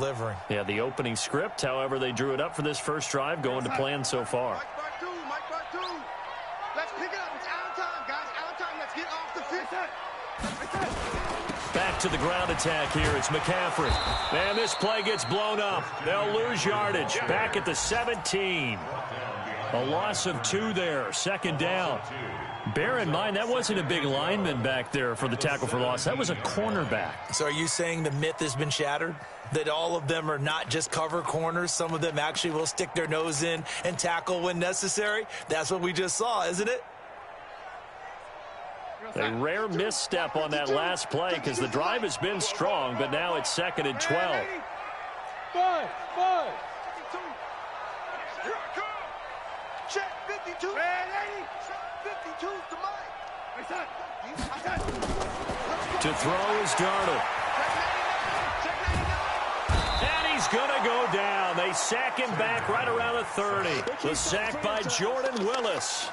delivering. Yeah, the opening script, however, they drew it up for this first drive, going to plan so far. Mike bar two. Let's pick it up. It's our time, guys. Our time. Let's get off the field. Back to the ground attack here. It's McCaffrey. Man, this play gets blown up. They'll lose yardage. Back at the 17. A loss of 2 there. Second down. Bear in mind, that wasn't a big lineman back there for the tackle for loss. That was a cornerback. So are you saying the myth has been shattered? That all of them are not just cover corners? Some of them actually will stick their nose in and tackle when necessary? That's what we just saw, isn't it? A rare misstep on that last play because the drive has been strong, but now it's 2nd and 12. Five. Here I come. Check 52. 52's the mic. To throw is Darnold. And he's going to go down. They sack him back right around the 30. The sack by Jordan Willis.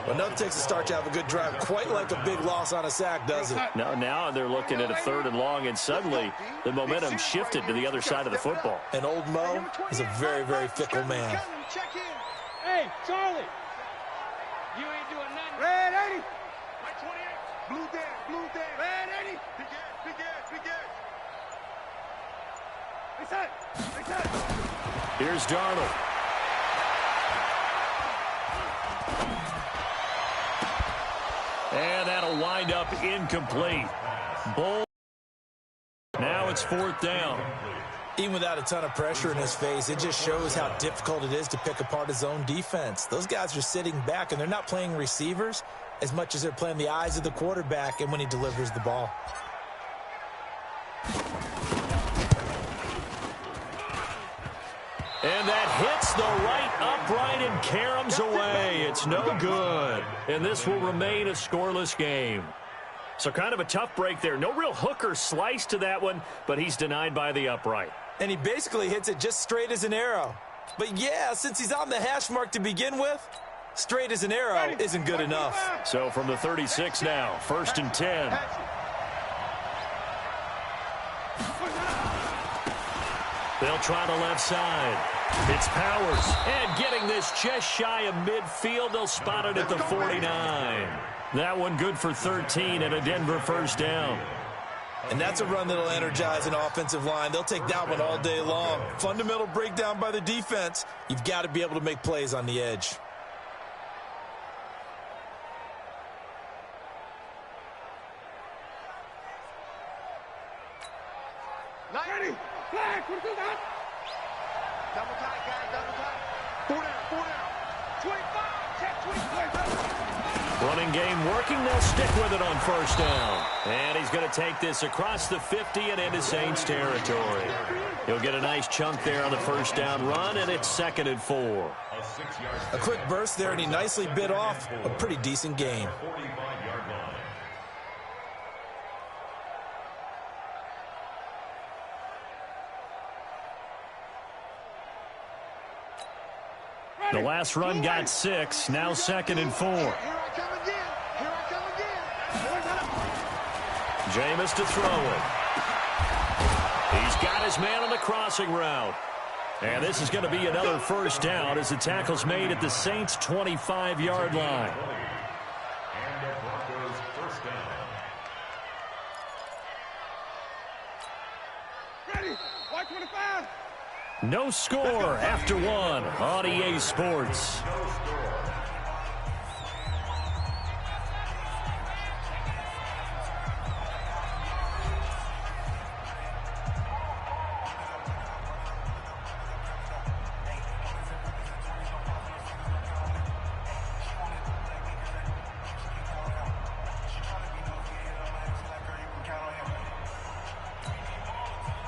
Well, nothing takes a start to have a good drive, quite like a big loss on a sack, does it? No, now they're looking at a 3rd and long, and suddenly the momentum shifted to the other side of the football. And old Mo is a very, very fickle man. Hey, Charlie. You ain't doing nothing. Red 80. Like 28. Blue Dan. Red 80. Big ass. Big set. Here's Darnold. And that'll wind up incomplete. Bull. Now it's 4th down. Even without a ton of pressure in his face, it just shows how difficult it is to pick apart his own defense. Those guys are sitting back, and they're not playing receivers as much as they're playing the eyes of the quarterback and when he delivers the ball. And that hits the right upright and caroms away. It's no good. And this will remain a scoreless game. So kind of a tough break there. No real hook or slice to that one, but he's denied by the upright. And he basically hits it just straight as an arrow. But yeah, since he's on the hash mark to begin with, straight as an arrow isn't good enough. So from the 36 now, 1st and 10. They'll try the left side. It's Powers. And getting this just shy of midfield, they'll spot it at the 49. That one good for 13 and a Denver first down. And that's a run that'll energize an offensive line. They'll take that one all day long. Fundamental breakdown by the defense. You've got to be able to make plays on the edge. Flag, what is that? Double tight, guys, double tight. 4 down. 25, check 25. Running game working, they'll stick with it on first down. And he's going to take this across the 50 and into Saints territory. He'll get a nice chunk there on the first down run, and it's 2nd and 4. A quick burst there, and he nicely bit off a pretty decent gain. The last run got 6, now 2nd and 4. Here I come again. Jameis to throw it. He's got his man on the crossing route. And this is going to be another first down as the tackle's made at the Saints' 25-yard line. Ready, 25. No score after 1 on EA Sports.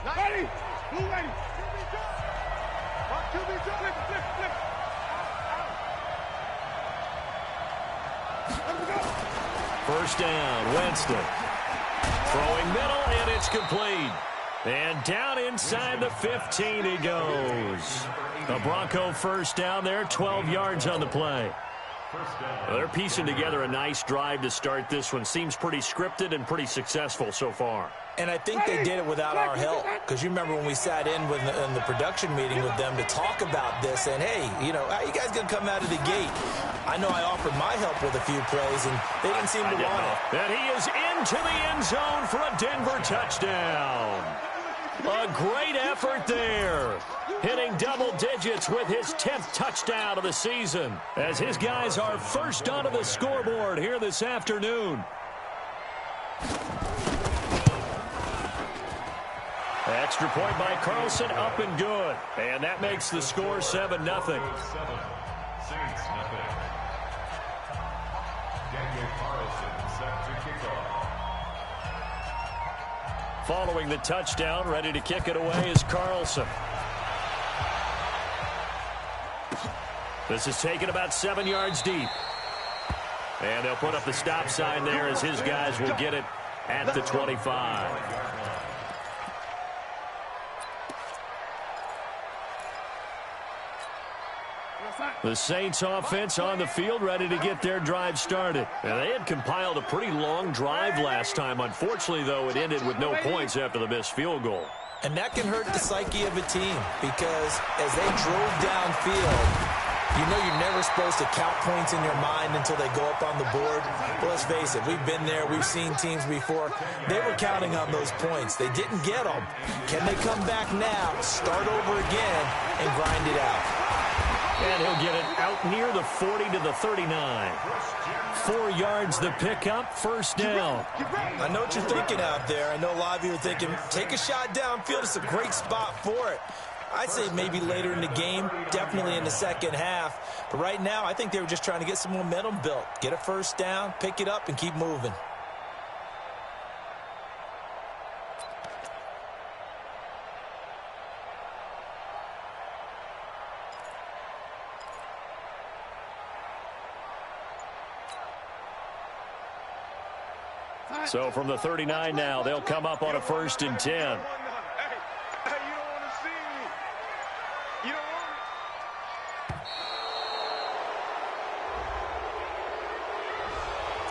Ready, blue ready. First down, Winston. Throwing middle, and it's complete. And down inside the 15 he goes. A Bronco first down there, 12 yards on the play. Well, they're piecing together a nice drive to start this one. Seems pretty scripted and pretty successful so far. And I think they did it without our help, because you remember when we sat in the production meeting with them to talk about this, and hey, you know, how you guys going to come out of the gate? I know I offered my help with a few plays, and they didn't seem to want it. And he is into the end zone for a Denver touchdown. A great effort there. Hitting double digits with his 10th touchdown of the season, as his guys are first onto the scoreboard here this afternoon. Extra point by Carlson, up and good. And that makes the score 7-0. Following the touchdown, ready to kick it away is Carlson. This is taken about 7 yards deep. And they'll put up the stop sign there as his guys will get it at the 25. The Saints offense on the field, ready to get their drive started. And they had compiled a pretty long drive last time. Unfortunately, though, it ended with no points after the missed field goal. And that can hurt the psyche of a team, because as they drove downfield, you know you're never supposed to count points in your mind until they go up on the board. But let's face it, we've been there. We've seen teams before. They were counting on those points. They didn't get them. Can they come back now, start over again, and grind it out? And he'll get it out near the 40 to the 39. 4 yards the pickup, first down. I know what you're thinking out there. I know a lot of you are thinking, take a shot downfield. It's a great spot for it. I'd say maybe later in the game, definitely in the second half. But right now, I think they were just trying to get some momentum built. Get a first down, pick it up, and keep moving. So from the 39 now, they'll come up on a 1st and 10. Hey, you don't want to see me. You don't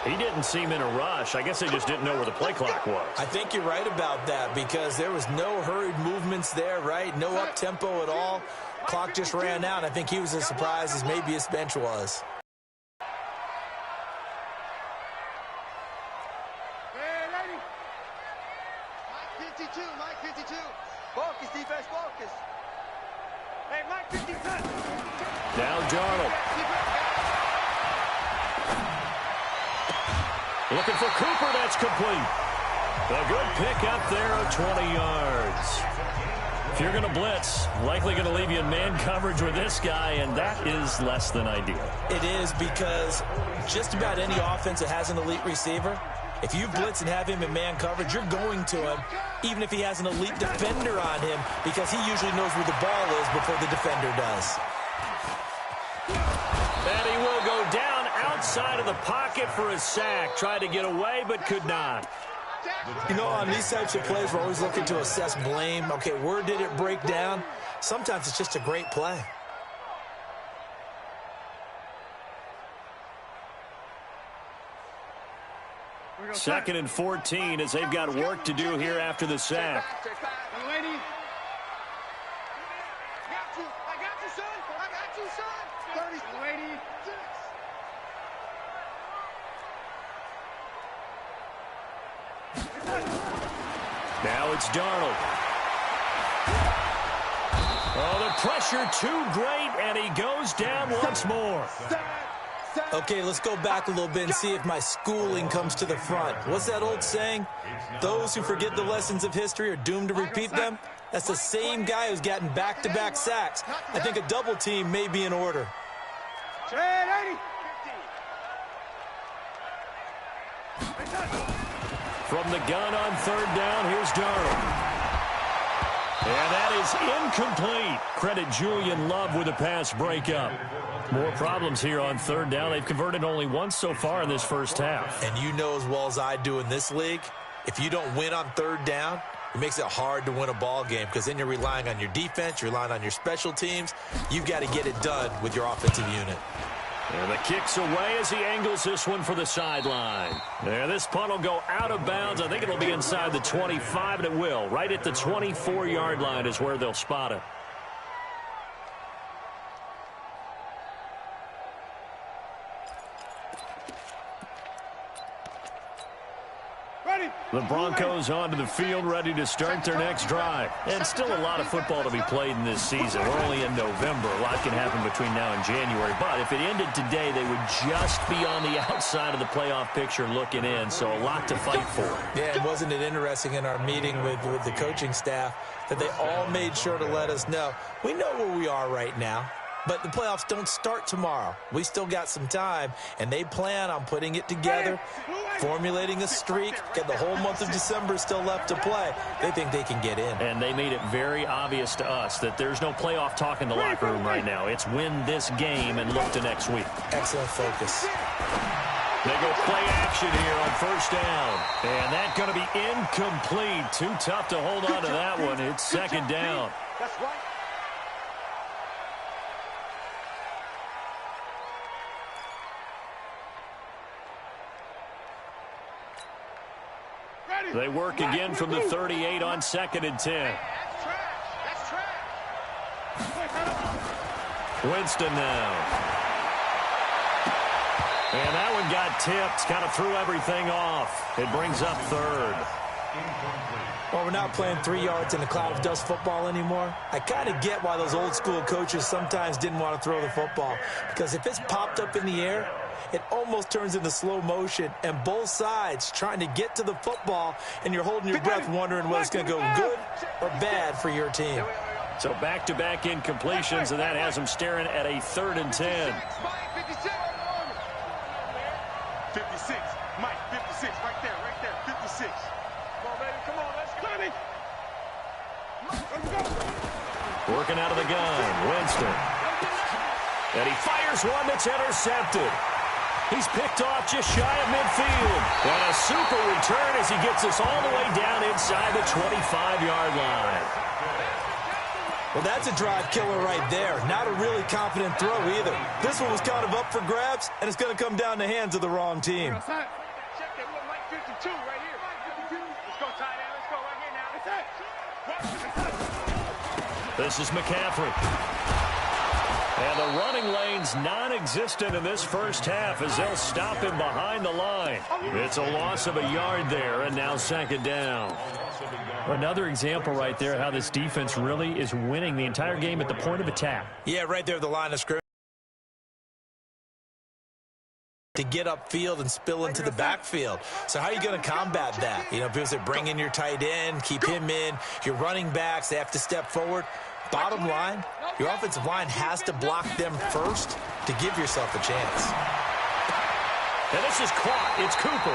want He didn't seem in a rush. I guess they just didn't know where the play clock was. I think you're right about that, because there was no hurried movements there, right? No up-tempo at all. Clock just ran out. I think he was as surprised as maybe his bench was. Mike 52. Focus, defense, focus. Hey, Mike 52. Now Darnold. Looking for Cooper, that's complete. A good pick up there of 20 yards. If you're going to blitz, likely going to leave you in man coverage with this guy, and that is less than ideal. It is, because just about any offense that has an elite receiver, if you blitz and have him in man coverage, you're going to him, even if he has an elite defender on him, because he usually knows where the ball is before the defender does. And he will go down outside of the pocket for a sack. Tried to get away, but could not. You know, on these types of plays, we're always looking to assess blame. Okay, where did it break down? Sometimes it's just a great play. Second and 14 as they've got work to do here after the sack. Now it's Darnold. Oh, the pressure too great, and he goes down once more. Okay, let's go back a little bit and see if my schooling comes to the front. What's that old saying? Those who forget the lessons of history are doomed to repeat them. That's the same guy who's gotten back-to-back sacks. I think a double team may be in order. From the gun on third down, here's Darnold. And that is incomplete. Credit Julian Love with a pass breakup. More problems here on third down. They've converted only once so far in this first half. And you know as well as I do in this league, if you don't win on third down, it makes it hard to win a ball game, because then you're relying on your defense, you're relying on your special teams. You've got to get it done with your offensive unit. And the kick's away as he angles this one for the sideline. And this punt will go out of bounds. I think it'll be inside the 25, and it will. Right at the 24-yard line is where they'll spot it. The Broncos onto the field, ready to start their next drive. And still a lot of football to be played in this season. We're only in November. A lot can happen between now and January. But if it ended today, they would just be on the outside of the playoff picture looking in. So a lot to fight for. Yeah, and wasn't it interesting in our meeting with the coaching staff that they all made sure to let us know, we know where we are right now. But the playoffs don't start tomorrow. We still got some time, and they plan on putting it together, formulating a streak, get the whole month of December still left to play. They think they can get in. And they made it very obvious to us that there's no playoff talk in the locker room right now. It's win this game and look to next week. Excellent focus. They go play action here on first down. And that's going to be incomplete. Too tough to hold on to that one. It's second down. That's right. They work again from the 38 on 2nd and 10. That's trash. That's trash. Winston now. And that one got tipped. Kind of threw everything off. It brings up third. Well, we're not playing 3 yards in a cloud of dust football anymore. I kind of get why those old school coaches sometimes didn't want to throw the football. Because if it's popped up in the air, it almost turns into slow motion, and both sides trying to get to the football, and you're holding your breath wondering whether it's going to go good or bad for your team. So back-to-back incompletions, and that has them staring at a 3rd and 10. 56. Mike, 56. Right there, 56. Come on, baby. Come on, let's go. Let's go. Working out of the gun, Winston. And he fires one that's intercepted. He's picked off just shy of midfield. And a super return as he gets us all the way down inside the 25-yard line. Well, that's a drive killer right there. Not a really confident throw either. This one was kind of up for grabs, and it's going to come down in the hands of the wrong team. Check that. We're Mike 52 right here. Let's go, tight end. Let's go right here now. This is McCaffrey. And the running lane's non-existent in this first half as they'll stop him behind the line. It's a loss of a yard there, and now 2nd down. Another example right there how this defense really is winning the entire game at the point of attack. Yeah, right there at the line of scrimmage. To get upfield and spill into the backfield. So how are you going to combat that? You know, because they bring in your tight end, keep him in. Your running backs, they have to step forward. Bottom line, your offensive line has to block them first to give yourself a chance. And this is caught. It's Cooper.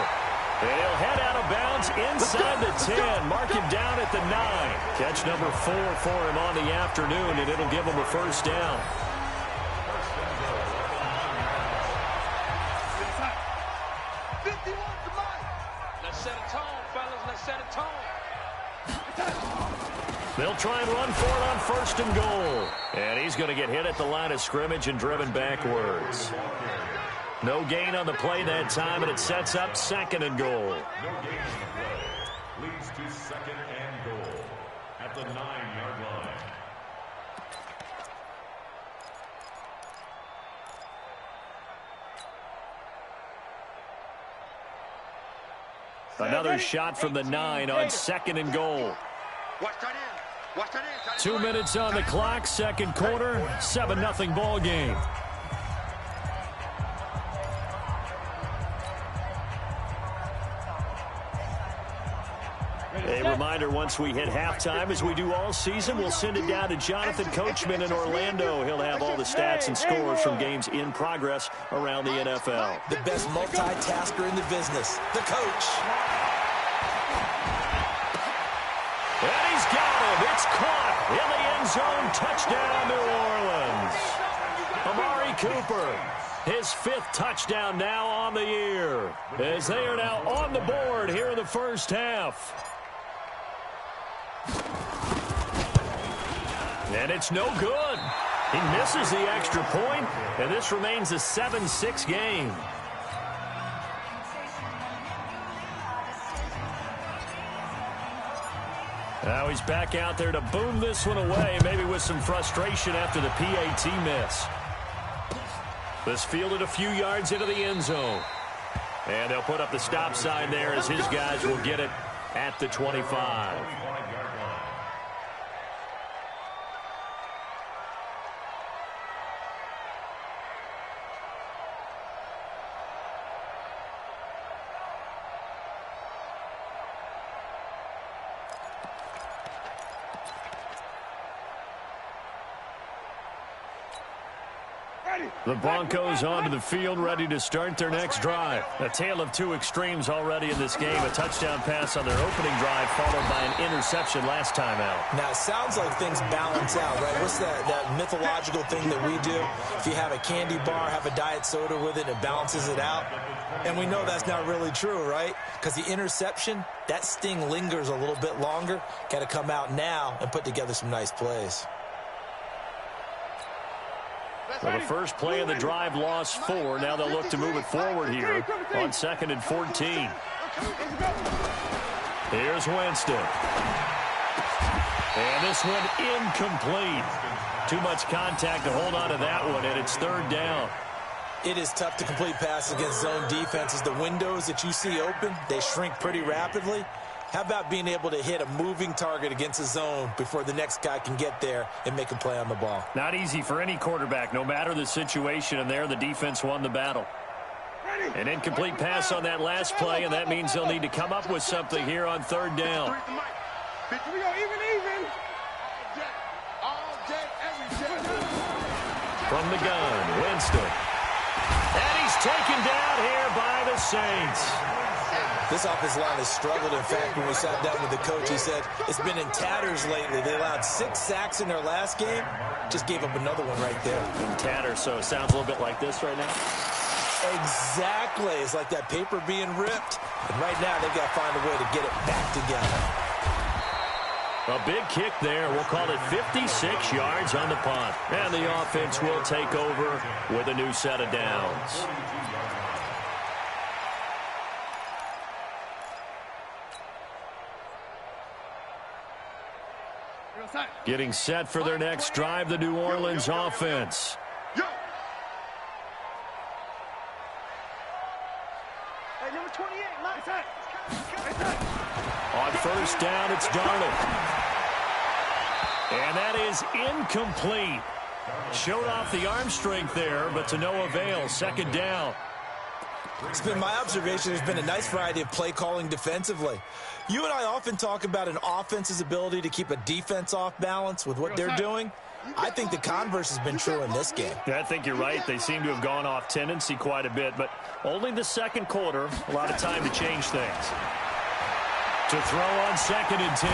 And he'll head out of bounds inside the 10. Mark him down at the 9. Catch number 4 for him on the afternoon, and it'll give him a first down. Let's set a tone, fellas. Let's set a tone. They'll try and run for it on 1st and goal. And he's going to get hit at the line of scrimmage and driven backwards. No gain on the play that time, and it sets up 2nd and goal. Leads to 2nd and goal at the 9-yard line. Another shot from the 9 on 2nd and goal. Watch that in. 2 minutes on the clock, 2nd quarter, 7-0 ball game. A reminder, once we hit halftime, as we do all season, we'll send it down to Jonathan Coachman in Orlando. He'll have all the stats and scores from games in progress around the NFL. The best multitasker in the business, the coach. And he's got him. It's caught in the end zone. Touchdown, New Orleans. Amari Cooper, his 5th touchdown now on the year, as they are now on the board here in the first half. And it's no good. He misses the extra point, and this remains a 7-6 game. Now he's back out there to boom this one away, maybe with some frustration after the PAT miss. This fielded a few yards into the end zone. And they'll put up the stop sign there as his guys will get it at the 25. The Broncos onto the field, ready to start their next drive. A tale of two extremes already in this game. A touchdown pass on their opening drive, followed by an interception last time out. Now, it sounds like things balance out, right? What's that mythological thing that we do? If you have a candy bar, have a diet soda with it, it balances it out. And we know that's not really true, right? Because the interception, that sting lingers a little bit longer. Got to come out now and put together some nice plays. So the first play of the drive lost 4. Now they'll look to move it forward here on 2nd and 14. Here's Winston. And this one incomplete. Too much contact to hold on to that one, and it's 3rd down. It is tough to complete passes against zone defenses. The windows that you see open, they shrink pretty rapidly. How about being able to hit a moving target against a zone before the next guy can get there and make a play on the ball? Not easy for any quarterback, no matter the situation, and there the defense won the battle. An incomplete pass on that last play, and that means they'll need to come up with something here on 3rd down. From the gun, Winston. And he's taken down here by the Saints. This offensive line has struggled. In fact, when we sat down with the coach, he said it's been in tatters lately. They allowed 6 sacks in their last game. Just gave up another one right there. In tatters, so it sounds a little bit like this right now. Exactly. It's like that paper being ripped. And right now, they've got to find a way to get it back together. A big kick there. We'll call it 56 yards on the punt. And the offense will take over with a new set of downs. Getting set for their next drive, the New Orleans offense. Hey, number 28, On 1st down, it's Darnold. And that is incomplete. Showed off the arm strength there, but to no avail. 2nd down. It's been my observation there's been a nice variety of play calling defensively. You and I often talk about an offense's ability to keep a defense off balance with what they're doing. I think the converse has been true in this game. Yeah, I think you're right. They seem to have gone off tendency quite a bit, but only the 2nd quarter. A lot of time to change things. To throw on 2nd and 10.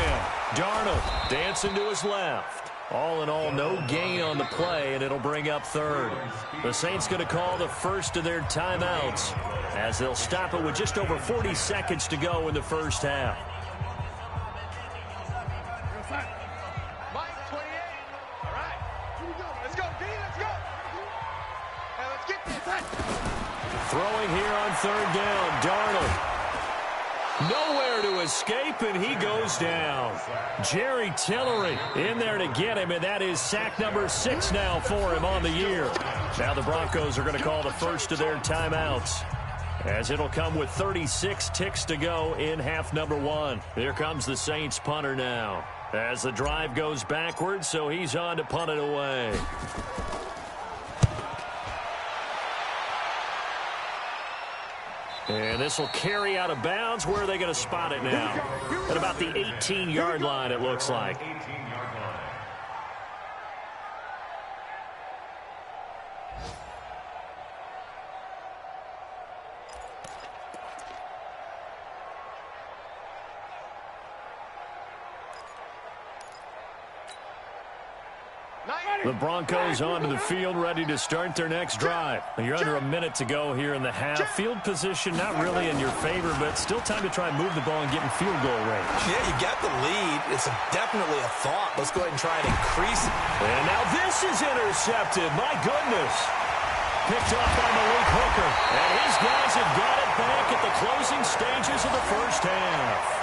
Darnold dancing to his left. All in all, no gain on the play, and it'll bring up 3rd. The Saints going to call the first of their timeouts as they'll stop it with just over 40 seconds to go in the first half. Mike, 28. All right. Here we go. Let's go, D. Let's go. Now let's get this. Throwing here on 3rd down, Darnold. Nowhere to escape, and he goes down. Jerry Tillery in there to get him, and that is sack number 6 now for him on the year. Now the Broncos are going to call the first of their timeouts, as it'll come with 36 ticks to go in half number 1. Here comes the Saints punter now, as the drive goes backwards, so he's on to punt it away. And this will carry out of bounds. Where are they going to spot it now? At about the 18-yard line, it looks like. The Broncos onto the field, ready to start their next drive. You're under a minute to go here in the half. Field position not really in your favor, but still time to try and move the ball and get in field goal range. Yeah, you got the lead. It's definitely a thought. Let's go ahead and try and increase it. And now this is intercepted. My goodness. Picked up by Malik Hooker. And his guys have got it back at the closing stages of the first half.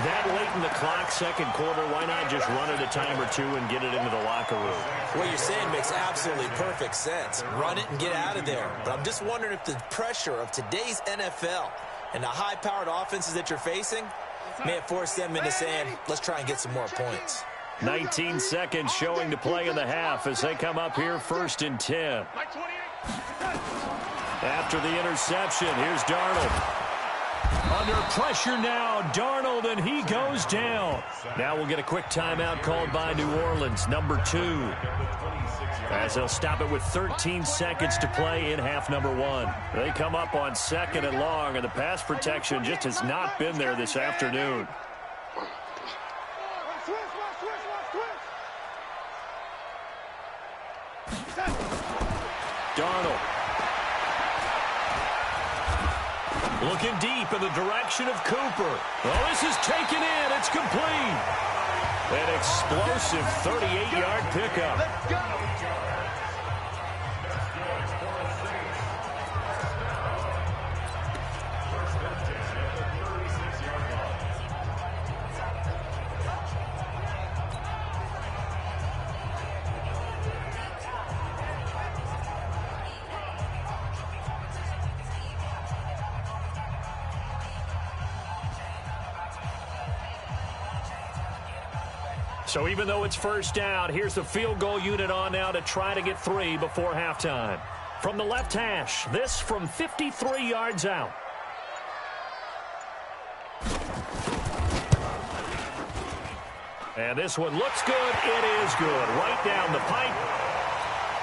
That late in the clock, second quarter, why not just run it a time or two and get it into the locker room? What you're saying makes absolutely perfect sense. Run it and get out of there. But I'm just wondering if the pressure of today's NFL and the high-powered offenses that you're facing may have forced them into saying, let's try and get some more points. 19 seconds showing to play in the half as they come up here 1st and 10. After the interception, here's Darnold. Under pressure now, Darnold, and he goes down. Now we'll get a quick timeout called by New Orleans, number 2. As they'll stop it with 13 seconds to play in half number 1. They come up on 2nd and long, and the pass protection just has not been there this afternoon. Darnold. Looking deep in the direction of Cooper. Well, this is taken in. It's complete. An explosive 38-yard pickup. Let's go. So even though it's first down, here's the field goal unit on now to try to get 3 before halftime. From the left hash, this from 53 yards out. And this one looks good. It is good. Right down the pipe.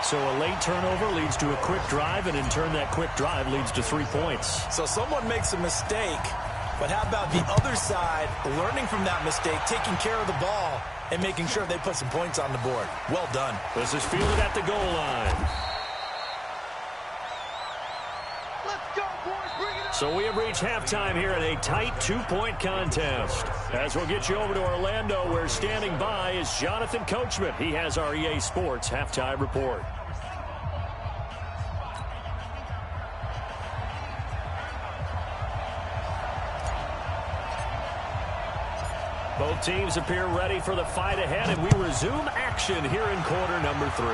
So a late turnover leads to a quick drive, and in turn that quick drive leads to 3 points. So someone makes a mistake, but how about the other side learning from that mistake, taking care of the ball, and making sure they put some points on the board? Well done. This is fielded at the goal line. Let's go, boys. Bring it up. So we have reached halftime here in a tight 2-point contest. As we'll get you over to Orlando, where standing by is Jonathan Coachman. He has our EA Sports halftime report. Both teams appear ready for the fight ahead, and we resume action here in quarter number 3.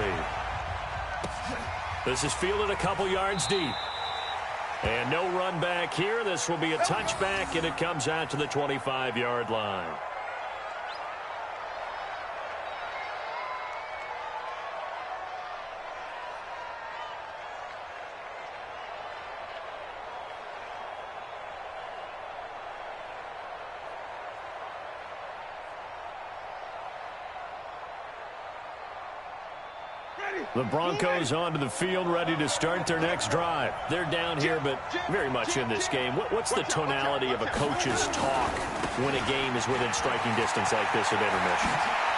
This is fielded a couple yards deep. And no run back here. This will be a touchback, and it comes out to the 25-yard line. The Broncos onto the field, ready to start their next drive. They're down here, but very much in this game. What's the tonality of a coach's talk when a game is within striking distance like this at intermission?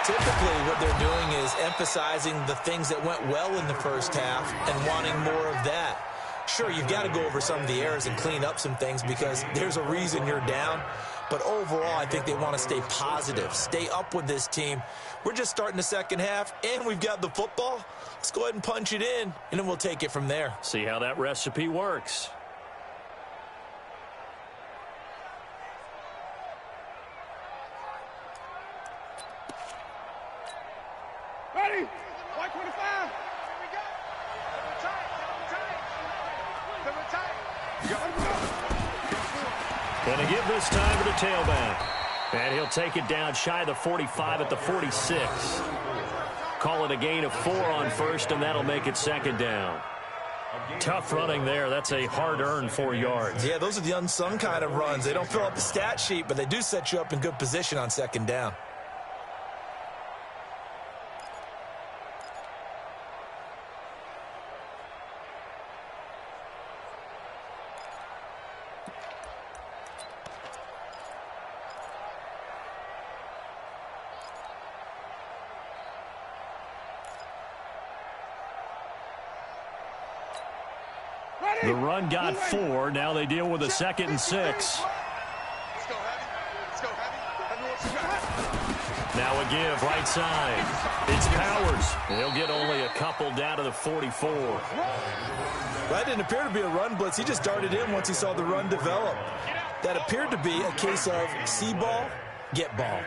Typically, what they're doing is emphasizing the things that went well in the first half and wanting more of that. Sure, you've got to go over some of the errors and clean up some things because there's a reason you're down. But overall, I think they want to stay positive, stay up with this team. We're just starting the second half, and we've got the football. Let's go ahead and punch it in, and then we'll take it from there. See how that recipe works. Ready? 125. Here we go. Gonna give this time to the tailback. And he'll take it down shy of the 45 at the 46. Call it a gain of 4 on first, and that'll make it second down. Tough running there. That's a hard-earned 4 yards. Yeah, those are the unsung kind of runs. They don't fill up the stat sheet, but they do set you up in good position on second down. The run got 4. Now they deal with a 2nd and 6. Now a give right side. It's Powers. He'll get only a couple down to the 44. That didn't appear to be a run blitz. He just darted in once he saw the run develop. That appeared to be a case of see ball, get ball.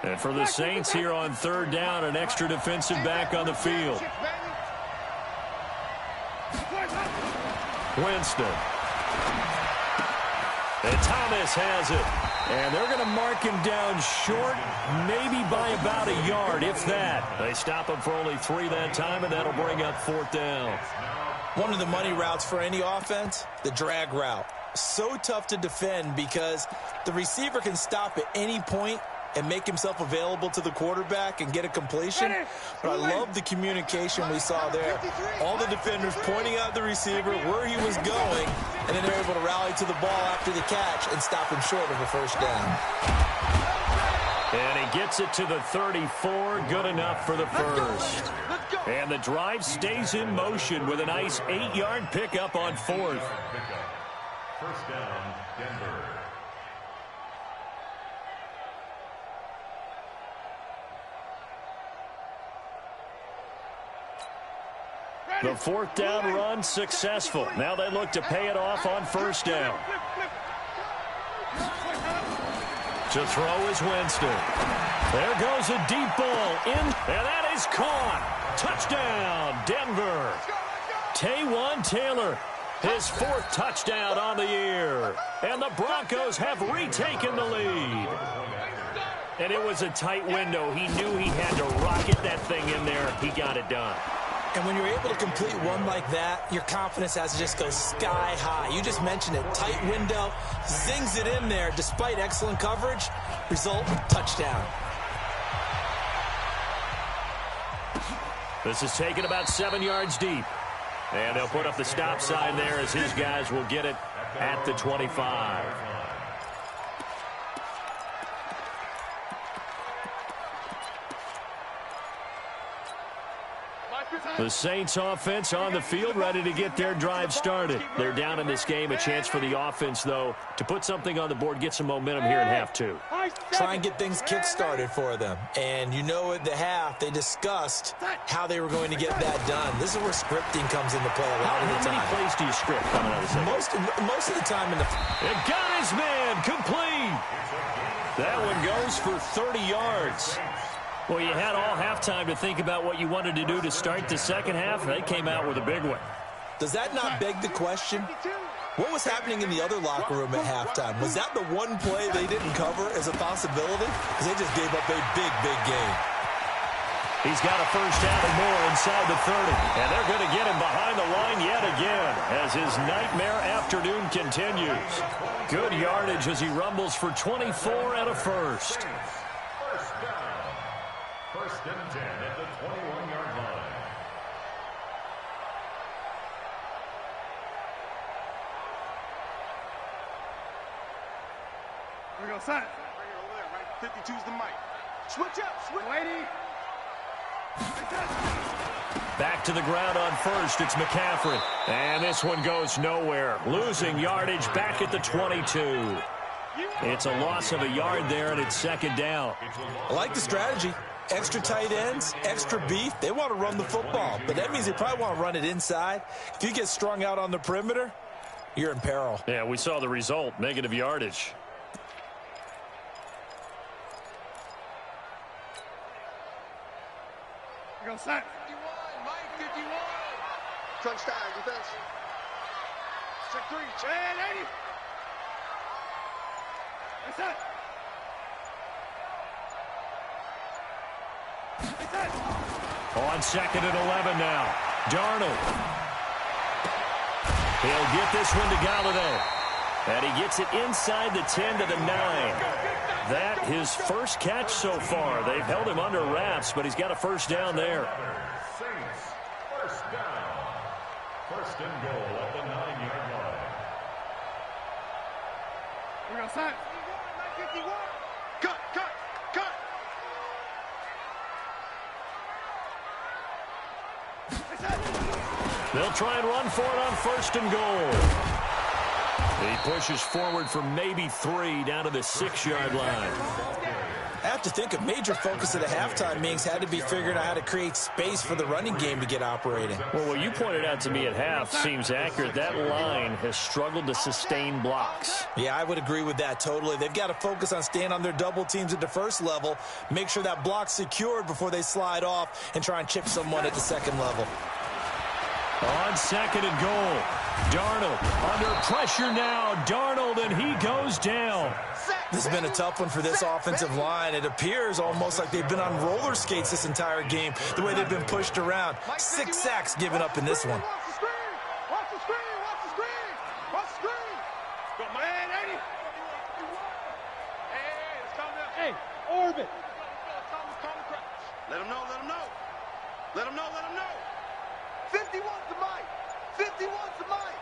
And for the Saints here on 3rd down, an extra defensive back on the field. Winston. And Thomas has it. And they're going to mark him down short, maybe by about a yard, if that. They stop him for only 3 that time, and that'll bring up 4th down. One of the money routes for any offense, the drag route. So tough to defend because the receiver can stop at any point and make himself available to the quarterback and get a completion. But I love the communication we saw there. All the defenders pointing out the receiver where he was going, and then they're able to rally to the ball after the catch and stop him short of a 1st down. And he gets it to the 34, good enough for the 1st. And the drive stays in motion with a nice 8-yard pickup on 4th. 1st down, Denver. The 4th down run successful. Now they look to pay it off on 1st down. To throw is Winston. There goes a deep ball in, and that is caught. Touchdown, Denver. Taywan Taylor, his 4th touchdown on the year. And the Broncos have retaken the lead. And it was a tight window. He knew he had to rocket that thing in there. He got it done. And when you're able to complete one like that, your confidence has to just go sky high. You just mentioned it. Tight window, zings it in there despite excellent coverage. Result, touchdown. This is taken about 7 yards deep. And they'll put up the stop sign there as his guys will get it at the 25. The Saints offense on the field, ready to get their drive started. They're down in this game. A chance for the offense, though, to put something on the board, get some momentum here in half 2. Try and get things kick-started for them. And you know at the half, they discussed how they were going to get that done. This is where scripting comes into play a lot of the time. How many plays do you script coming out of the second? Most of the time in the... It got his man complete. That one goes for 30 yards. Well, you had all halftime to think about what you wanted to do to start the second half. They came out with a big one. Does that not beg the question? What was happening in the other locker room at halftime? Was that the one play they didn't cover as a possibility? Because they just gave up a big, big game. He's got a 1st down and more inside the 30. And they're going to get him behind the line yet again as his nightmare afternoon continues. Good yardage as he rumbles for 24 and a 1st. 1st and 10 at the 21-yard line. Here we go, son. Right here, over there, right? 52's the mic. Switch up, switch. Lady. Back to the ground on 1st. It's McCaffrey. And this one goes nowhere. Losing yardage back at the 22. It's a loss of a yard there, and it's 2nd down. I like the strategy. Extra tight ends, extra beef. They want to run the football, but that means they probably want to run it inside. If you get strung out on the perimeter, you're in peril. Yeah, we saw the result, negative yardage. Here we go, son. 51, Mike, 51. Crunch time, defense. Check 3, check 80. That's it. On 2nd and 11 now. Darnold. He'll get this one to Galladay. And he gets it inside the 10 to the 9. That his 1st catch so far. They've held him under wraps, but he's got a 1st down there. Saints, 1st down. First and goal at the 9-yard line. We're going to sign. 51. Cut. They'll try and run for it on first and goal. He pushes forward for maybe 3 down to the 6-yard line. I have to think a major focus of the halftime meetings had to be figuring out how to create space for the running game to get operating. Well, what you pointed out to me at half seems accurate. That line has struggled to sustain blocks. Yeah, I would agree with that totally. They've got to focus on staying on their double teams at the first level, make sure that block's secured before they slide off and try and chip someone at the second level. On second and goal, Darnold under pressure now. Darnold, and he goes down. This has been a tough one for this offensive line. It appears almost like they've been on roller skates this entire game, the way they've been pushed around. 6 sacks given up in this one. Watch the screen. Go, man, 80. Hey, it's coming up. Hey, orbit. Let him know. 51's the mic. 51's the mic.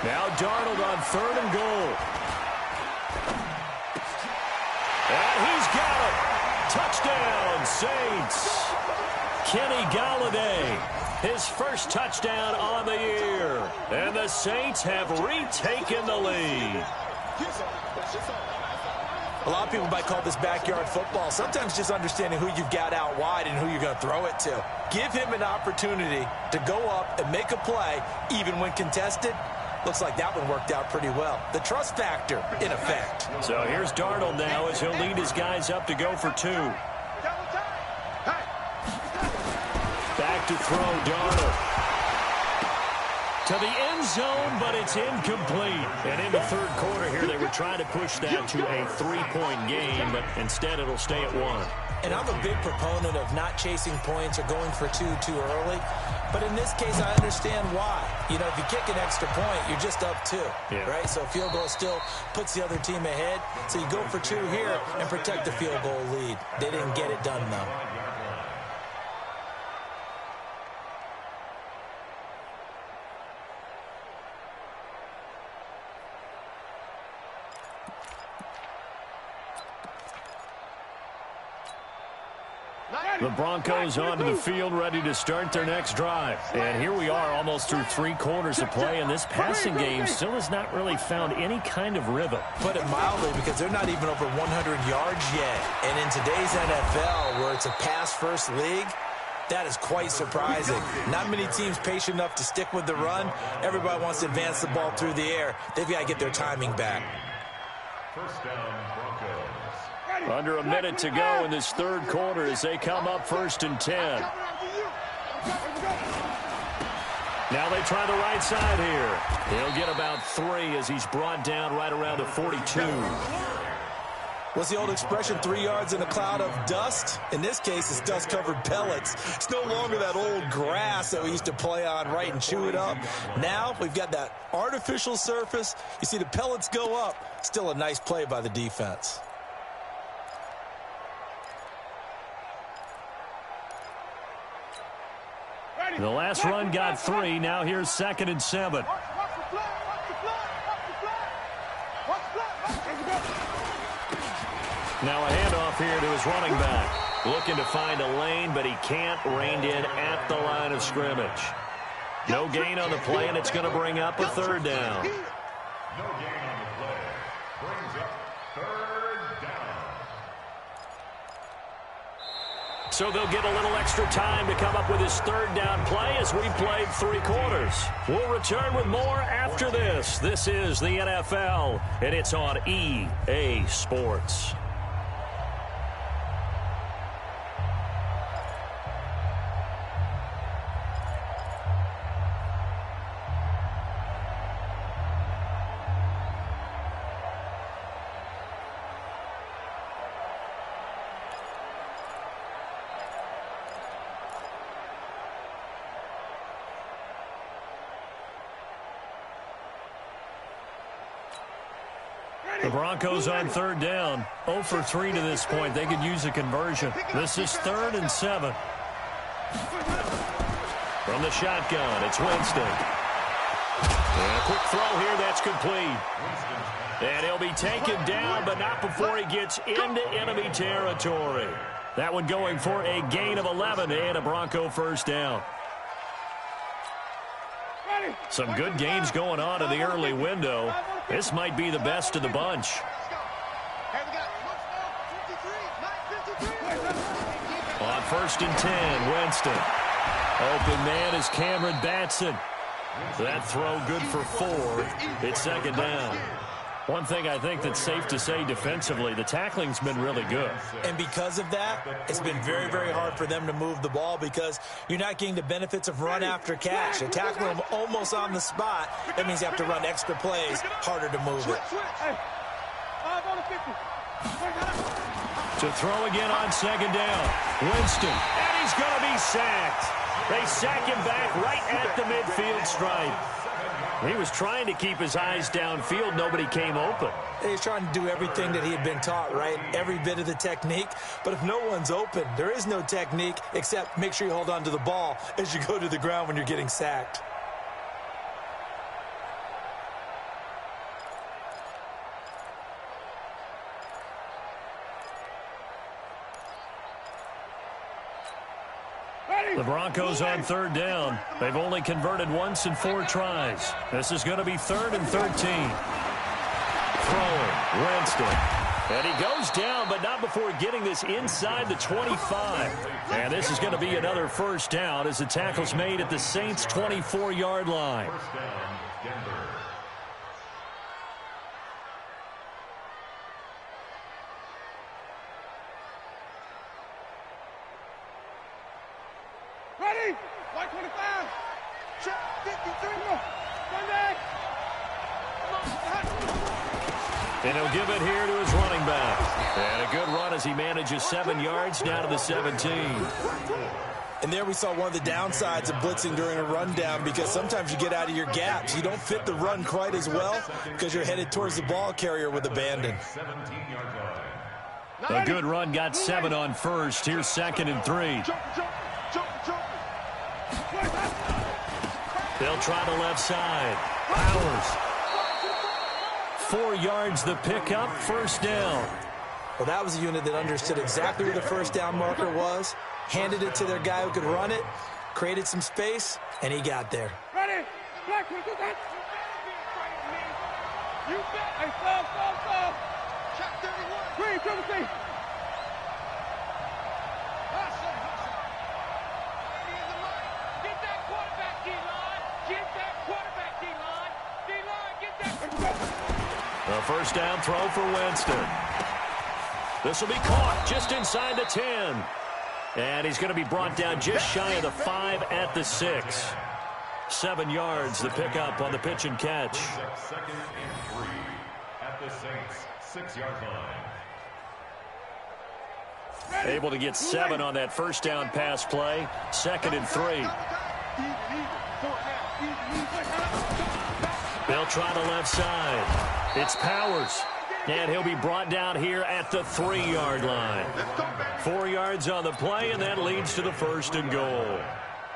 Now Darnold on third and goal. And he's got it. Touchdown, Saints. Kenny Golladay, his first touchdown on the year. And the Saints have retaken the lead. A lot of people might call this backyard football. Sometimes just understanding who you've got out wide and who you're going to throw it to. Give him an opportunity to go up and make a play, even when contested. Looks like that one worked out pretty well. The trust factor, in effect. So here's Darnold now as he'll lead his guys up to go for 2. Back to throw, Darnold. To the end zone, but it's incomplete. And in the third quarter here, they were trying to push that to a 3-point game, but instead it'll stay at 1. And I'm a big proponent of not chasing points or going for 2 too early. But in this case, I understand why. You know, if you kick an extra point, you're just up 2, right? So a field goal still puts the other team ahead. So you go for 2 here and protect the field goal lead. They didn't get it done, though. The Broncos onto the field, ready to start their next drive. And here we are, almost through 3 quarters of play, and this passing game still has not really found any kind of rhythm. Put it mildly, because they're not even over 100 yards yet. And in today's NFL, where it's a pass-first league, that is quite surprising. Not many teams patient enough to stick with the run. Everybody wants to advance the ball through the air. They've got to get their timing back. First down, Broncos. Under a minute to go in this third quarter as they come up 1st and 10. Now they try the right side here. He'll get about 3 as he's brought down right around the 42. What's the old expression, 3 yards in a cloud of dust? In this case, it's dust-covered pellets. It's no longer that old grass that we used to play on, right, and chew it up. Now we've got that artificial surface. You see the pellets go up. Still a nice play by the defense. The last run got 3. Now here's 2nd and 7. Now a handoff here to his running back. Looking to find a lane, but he can't. Reined in at the line of scrimmage. No gain on the play, and it's going to bring up a 3rd down. No gain on the play. Brings up 3rd down. So they'll get a little extra time to come up with his 3rd down play as we played 3 quarters. We'll return with more after this. This is the NFL, and it's on EA Sports. The Broncos on 3rd down. 0 for 3 to this point. They could use a conversion. This is 3rd and 7. From the shotgun, it's Winston. And a quick throw here, that's complete. And he'll be taken down, but not before he gets into enemy territory. That one going for a gain of 11 and a Bronco first down. Some good games going on in the early window. This might be the best of the bunch. On 1st and 10, Winston. Open man is Cameron Batson. That throw good for 4. It's 2nd down. One thing I think that's safe to say defensively, the tackling's been really good. And because of that, it's been very, very hard for them to move the ball because you're not getting the benefits of run after catch. They tackle them almost on the spot. That means you have to run extra plays, harder to move it. To throw again on 2nd down. Winston, and he's going to be sacked. They sack him back right at the midfield stripe. He was trying to keep his eyes downfield. Nobody came open. He's trying to do everything that he had been taught, right? Every bit of the technique. But if no one's open, there is no technique except make sure you hold on to the ball as you go to the ground when you're getting sacked. The Broncos on 3rd down. They've only converted once in 4 tries. This is going to be 3rd and 13. Throwing, Winston. And he goes down, but not before getting this inside the 25. And this is going to be another first down as the tackle's made at the Saints' 24-yard line. First down, Denver. Ready? 125. Check 53. Sunday. And he'll give it here to his running back. And a good run as he manages 7 yards down to the 17. And there we saw one of the downsides of blitzing during a rundown because sometimes you get out of your gaps. You don't fit the run quite as well because you're headed towards the ball carrier with abandon. 17-yard line. A good run got 7 on first. Here's 2nd and 3. They'll try the left side. Powers. 4 yards the pickup, first down. Well, that was a unit that understood exactly where the first down marker was, handed it to their guy who could run it, created some space, and he got there. Ready? Black, you bet. Hey, stop. Check 31. Green, Timothy. Get that quarterback, D-line. Get that quarterback, D-line. D-line, get that. A first down throw for Winston. This will be caught just inside the 10. And he's going to be brought down just shy of the 5 at the 6. 7 yards, the pickup on the pitch and catch. 2nd and 3 at the Saints' 6-yard line. Able to get 7 on that first down pass play. 2nd and 3. They'll try the left side. It's Powers. And he'll be brought down here at the 3-yard line. 4 yards on the play, and that leads to the 1st and goal.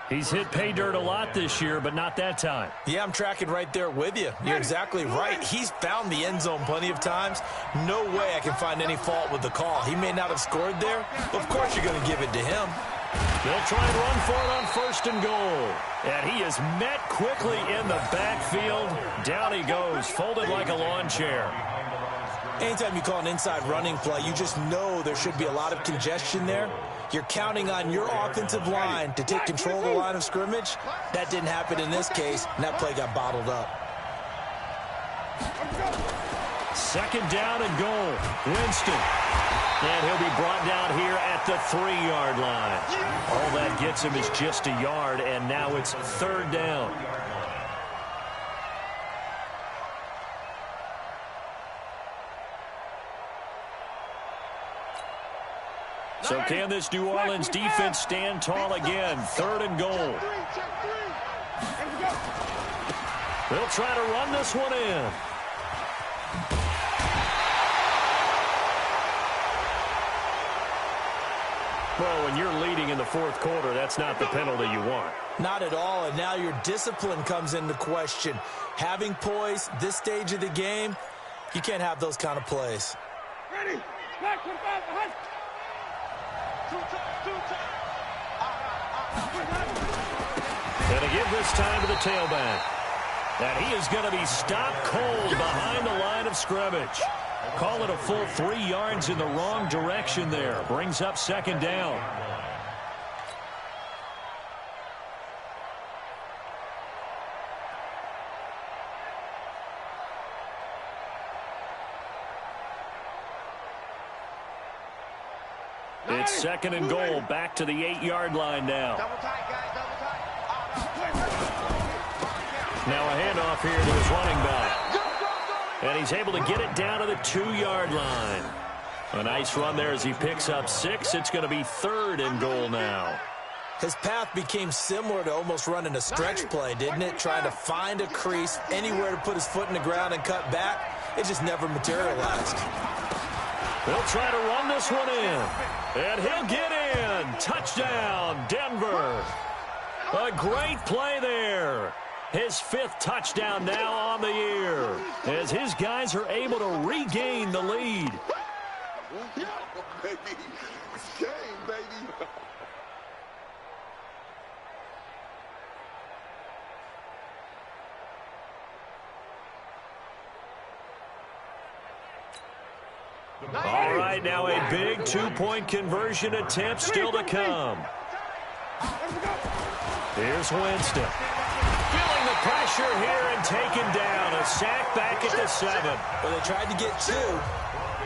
He's hit pay dirt a lot this year, but not that time. Yeah, I'm tracking right there with you. You're exactly right. He's found the end zone plenty of times. No way I can find any fault with the call. He may not have scored there, but of course you're going to give it to him. They'll try and run for it on 1st and goal. And he is met quickly in the backfield. Down he goes, folded like a lawn chair. Anytime you call an inside running play, you just know there should be a lot of congestion there. You're counting on your offensive line to take control of the line of scrimmage. That didn't happen in this case, and that play got bottled up. 2nd down and goal. Winston. And he'll be brought down here at the 3-yard line. All that gets him is just a yard, and now it's 3rd down. So can this New Orleans defense stand tall again? 3rd and goal. They'll try to run this one in. Well, when you're leading in the fourth quarter, that's not the penalty you want. Not at all, and now your discipline comes into question. Having poise this stage of the game, you can't have those kind of plays. Ready? Back, 25, behind. Two times. And to give this time to the tailback. And he is going to be stopped cold behind the line of scrimmage. Call it a full 3 yards in the wrong direction there. Brings up second down. It's second and goal, back to the 8-yard line now. Double tight, guys, double tight. Now a handoff here to his running back. And he's able to get it down to the 2-yard line. A nice run there as he picks up 6. It's going to be third and goal now. His path became similar to almost running a stretch play, didn't it? Trying to find a crease, anywhere to put his foot in the ground and cut back. It just never materialized. They'll try to run this one in. And he'll get in. Touchdown, Denver. A great play there. His 5th touchdown now on the year as his guys are able to regain the lead. Yeah, baby. It's game, baby. All right, now a big 2-point conversion attempt still to come. Here's Winston. Feeling the pressure here and taken down. A sack back at the 7. Well, they tried to get 2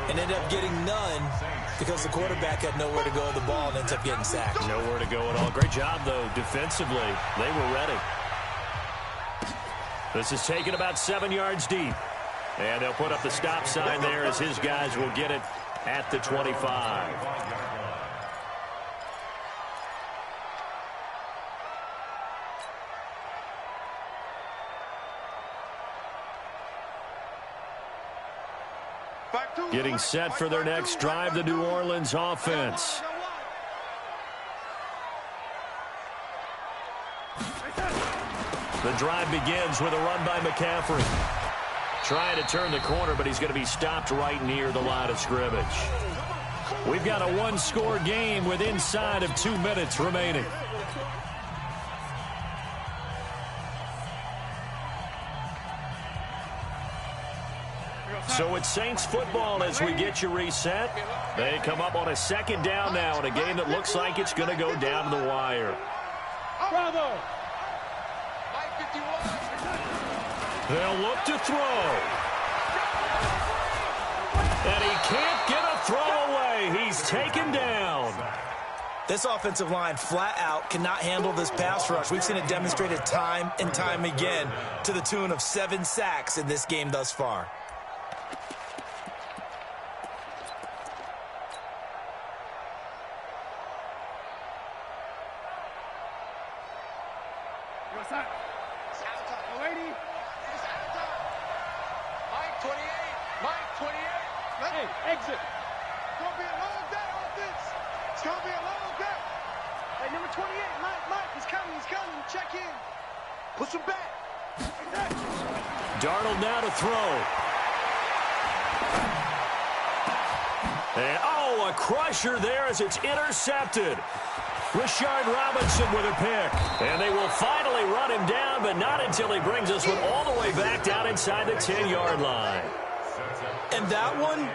and ended up getting none because the quarterback had nowhere to go with the ball and ends up getting sacked. Nowhere to go at all. Great job, though, defensively. They were ready. This is taken about 7 yards deep. And they'll put up the stop sign there as his guys will get it at the 25. Getting set for their next drive, the New Orleans offense. The drive begins with a run by McCaffrey. Trying to turn the corner, but he's going to be stopped right near the line of scrimmage. We've got a 1-score game with inside of 2 minutes remaining. So it's Saints football as we get you reset. They come up on a second down now in a game that looks like it's going to go down to the wire. Bravo. They'll look to throw. And he can't get a throw away. He's taken down. This offensive line flat out cannot handle this pass rush. We've seen it demonstrated time and time again to the tune of 7 sacks in this game thus far. Exit. It's going to be a long day on this. It's going to be a long day. Hey, number 28, Mike, he's coming. Check in. Push him back. Darnold now to throw. And, a crusher there as it's intercepted. Rashard Robinson with a pick. And they will finally run him down, but not until he brings us one all the way back down inside the 10-yard line. And that one,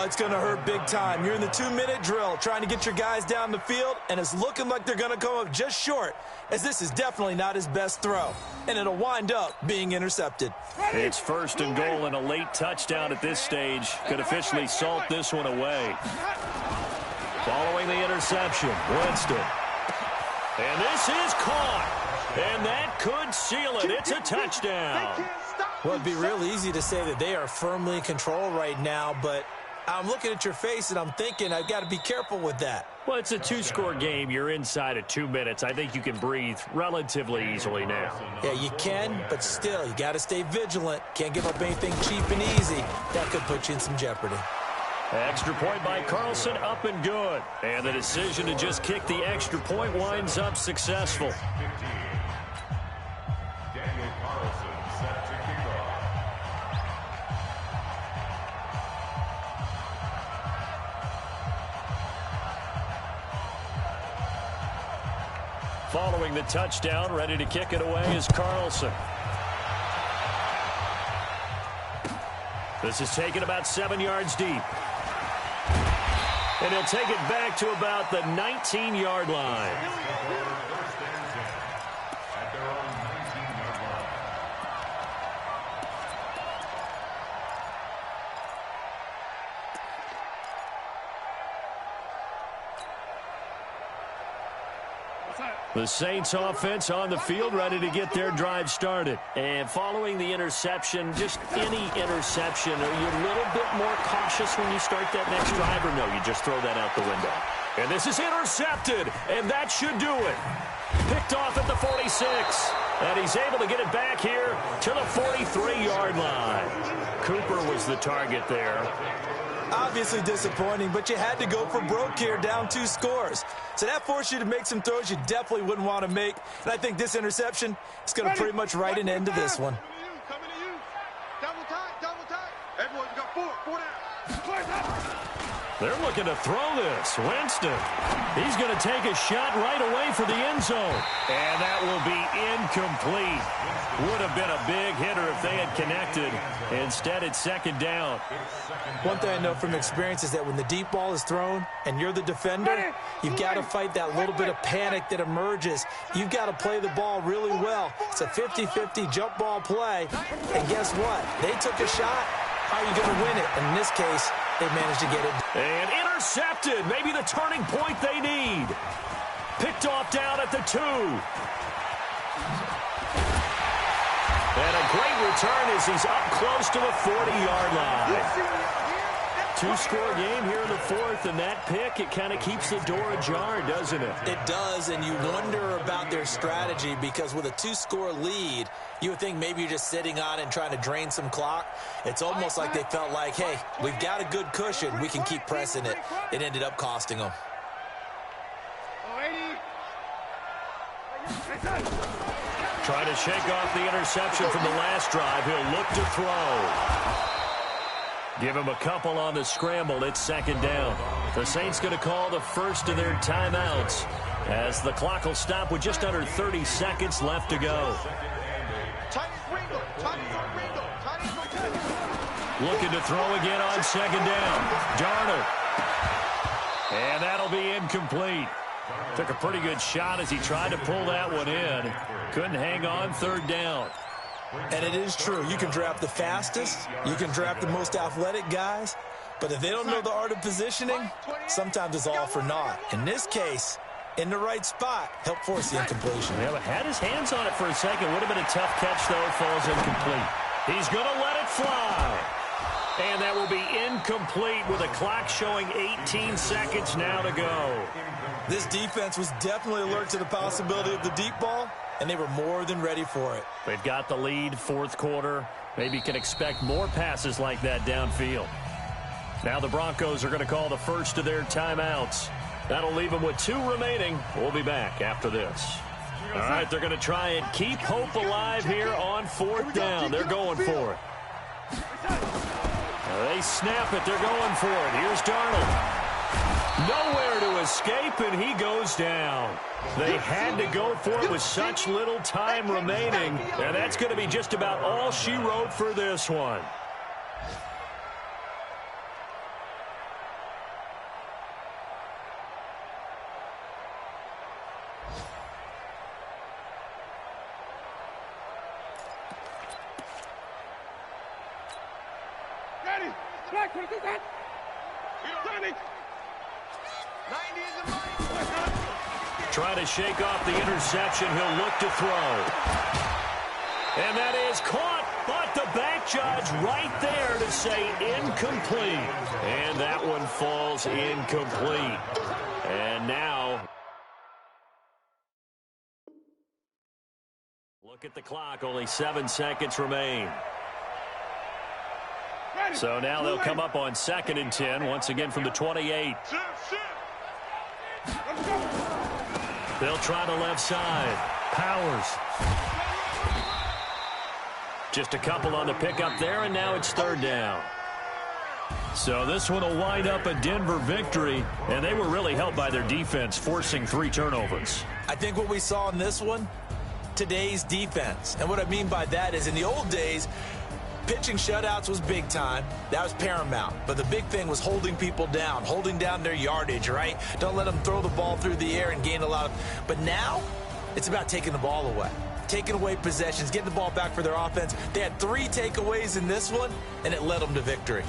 it's going to hurt big time. You're in the 2-minute drill trying to get your guys down the field, and it's looking like they're going to come up just short, as this is definitely not his best throw. And it'll wind up being intercepted. It's first and goal, and a late touchdown at this stage could officially salt this one away. Following the interception, Winston. And this is caught. And that could seal it. It's a touchdown. Well, it'd be real easy to say that they are firmly in control right now, but I'm looking at your face and I'm thinking I've got to be careful with that. Well, it's a 2-score game. You're inside of 2 minutes. I think you can breathe relatively easily now. Yeah, you can, but still, you got to stay vigilant. Can't give up anything cheap and easy. That could put you in some jeopardy. Extra point by Carlson, up and good. And the decision to just kick the extra point winds up successful. Daniel Carlson set to kick off. Following the touchdown, ready to kick it away is Carlson. This is taken about 7 yards deep. And he'll take it back to about the 19-yard line. At their own 19-yard line. The Saints offense on the field, ready to get their drive started. And following the interception, just any interception, are you a little bit more cautious when you start that next drive, or no, you just throw that out the window? And this is intercepted, and that should do it. Picked off at the 46, and he's able to get it back here to the 43-yard line. Cooper was the target there. Obviously disappointing, but you had to go for broke here, down 2 scores. So that forced you to make some throws you definitely wouldn't want to make. And I think this interception is going to pretty much write an end to this one. Coming to you. Double time. Everyone, you got 4 down. They're looking to throw this. Winston, he's going to take a shot right away for the end zone. And that will be incomplete. Would have been a big hitter if they had connected. Instead, it's second down. One thing I know from experience is that when the deep ball is thrown and you're the defender, you've got to fight that little bit of panic that emerges. You've got to play the ball really well. It's a 50-50 jump ball play. And guess what? They took a shot. How are you going to win it? In this case, they managed to get it. And intercepted. Maybe the turning point they need. Picked off down at the 2. And a great return as he's up close to the 40-yard line. 2-score game here in the 4th, and that pick, it kind of keeps the door ajar, doesn't it? It does, and you wonder about their strategy because with a 2-score lead, you would think maybe you're just sitting on it and trying to drain some clock. It's almost like they felt like, hey, we've got a good cushion. We can keep pressing it. It ended up costing them. Trying to shake off the interception from the last drive. He'll look to throw. Give him a couple on the scramble. It's second down. The Saints going to call the first of their timeouts as the clock will stop with just under 30 seconds left to go. Looking to throw again on second down. Darnold. And that'll be incomplete. Took a pretty good shot as he tried to pull that one in. Couldn't hang on third down. And it is true. You can draft the fastest. You can draft the most athletic guys. But if they don't know the art of positioning, sometimes it's all for naught. In this case, in the right spot, help force the incompletion. Yeah, but had his hands on it for a second. Would have been a tough catch, though. Falls incomplete. He's going to let it fly. And that will be incomplete with a clock showing 18 seconds now to go. This defense was definitely alert to the possibility of the deep ball, and they were more than ready for it. They've got the lead, 4th quarter. Maybe you can expect more passes like that downfield. Now the Broncos are going to call the first of their timeouts. That'll leave them with 2 remaining. We'll be back after this. All right, they're going to try and keep hope alive here on 4th down. They're going for it. They snap it. They're going for it. Here's Darnold. Nowhere to escape, and he goes down. They had to go for it with such little time remaining, and that's going to be just about all she wrote for this one. Ready? Strike, what is that? Johnny! 90 is the money. Trying to shake off the interception. He'll look to throw. And that is caught, but the back judge right there to say incomplete. And that one falls incomplete. And now, look at the clock. Only 7 seconds remain. So now they'll come up on 2nd and 10, once again from the 28. They'll try the left side. Powers. Just a couple on the pickup there, and now it's 3rd down. So this one will wind up a Denver victory, and they were really helped by their defense, forcing 3 turnovers. I think what we saw in this one, today's defense. And what I mean by that is in the old days, pitching shutouts was big time. That was paramount. But the big thing was holding people down, holding down their yardage, right? Don't let them throw the ball through the air and gain a lot of... But now, it's about taking the ball away. Taking away possessions, getting the ball back for their offense. They had 3 takeaways in this one, and it led them to victory.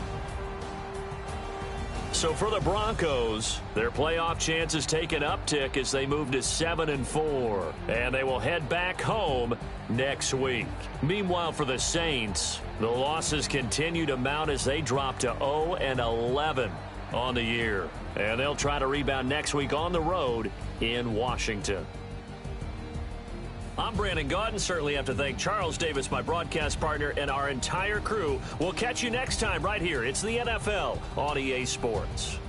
So for the Broncos, their playoff chances take an uptick as they move to 7-4, and they will head back home next week. Meanwhile, for the Saints, the losses continue to mount as they drop to 0-11 on the year, and they'll try to rebound next week on the road in Washington. I'm Brandon Gaudin. Certainly have to thank Charles Davis, my broadcast partner, and our entire crew. We'll catch you next time right here. It's the NFL on EA Sports.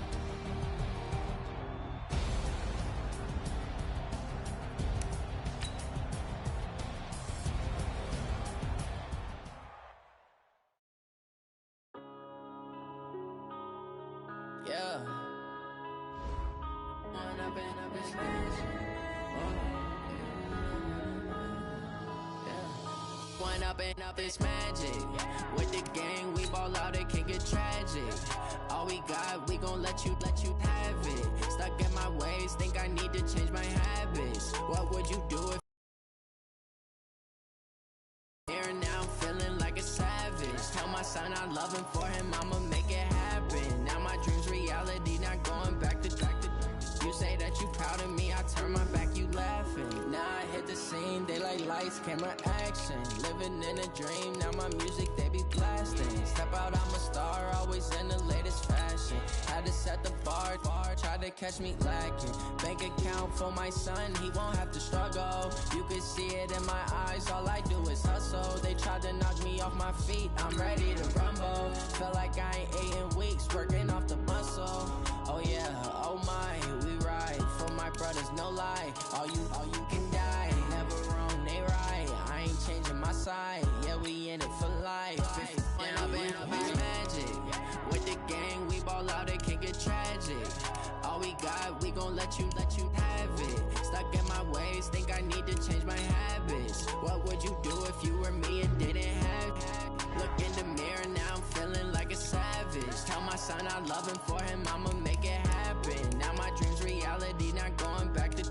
Yeah. Up this magic. With the gang, we ball out, it can get tragic. All we got, we gon' let you have it. Stuck in my ways, think I need to change my habits. What would you do if here now I'm feeling like a savage? Tell my son I love him, for him I'ma make it happen. Now my dreams reality, not going back to you say that you proud of me, I turn my back, you laughing. Now I hit the scene, they like lights, camera, action. Living in a dream, now my music, they be blasting. Step out, I'm a star, always in the latest fashion. Had to set the bar, try to catch me lacking. Bank account for my son, he won't have to struggle. You can see it in my eyes, all I do is hustle. They tried to knock me off my feet, I'm ready to rumble. Feel like I ain't ate in weeks, working off the muscle. Oh yeah, oh my, we ride for my brothers, no lie. All you can die, never wrong, they right. I ain't changing my side, yeah, we in it for life. Now it's magic. With the gang, we ball out, it can get tragic. All we got, we gon' let you have it. Stuck in my ways, think I need to change my habits. What would you do if you were me and didn't have it? Look in the mirror, now I'm feeling like a savage. Tell my son I love him, for him I'ma make it happen. Now my dreams reality, not going back to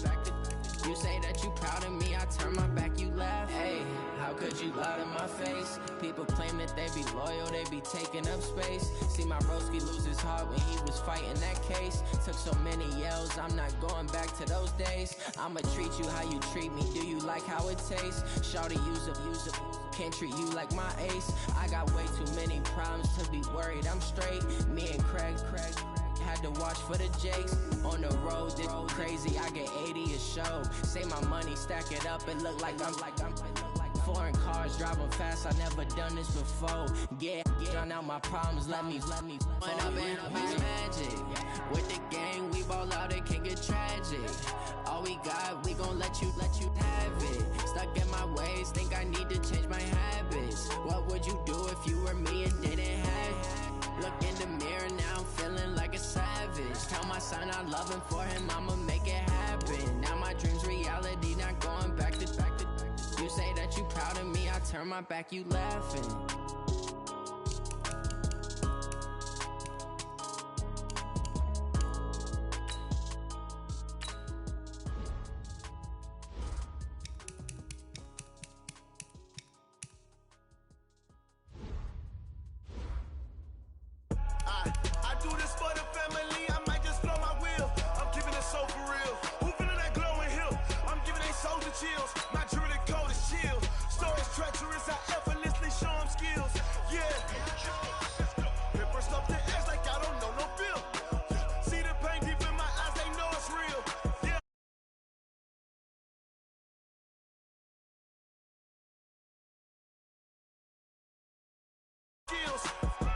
you say that you proud of me, I turn my back, you laugh. Hey, how could you lie to my face? People claim that they be loyal, they be taking up space. See my broski lose his heart when he was fighting that case. Took so many yells, I'm not going back to those days. I'ma treat you how you treat me, do you like how it tastes? Shawty, use up, can't treat you like my ace. I got way too many problems to be worried, I'm straight. Me and Craig had to watch for the Jakes. On the road, this crazy, I get 80 a show. Say my money, stack it up, it look like I'm foreign cars, driving fast, I never done this before. Get drown out my problems, let me When up it's magic. With the gang, we ball out, it can get tragic. All we got, we gon' let you have it. Stuck in my ways, think I need to change my habits. What would you do if you were me and didn't have it? Look in the mirror, now I'm feeling like a savage. Tell my son I love him, for him I'ma make it happen. Now my dreams reality, not going back to you say that you proud of me, I turn my back, you laughing. I do this for the family, I might just blow my wheel. I'm giving it so for real. Who feeling that glowing hill? I'm giving they soldier chills. My jewelry cold is chill. Stories treacherous, I effortlessly show them skills. Yeah. Paper stuff to act like I don't know no feel. See the pain deep in my eyes, they know it's real. Yeah. Skills.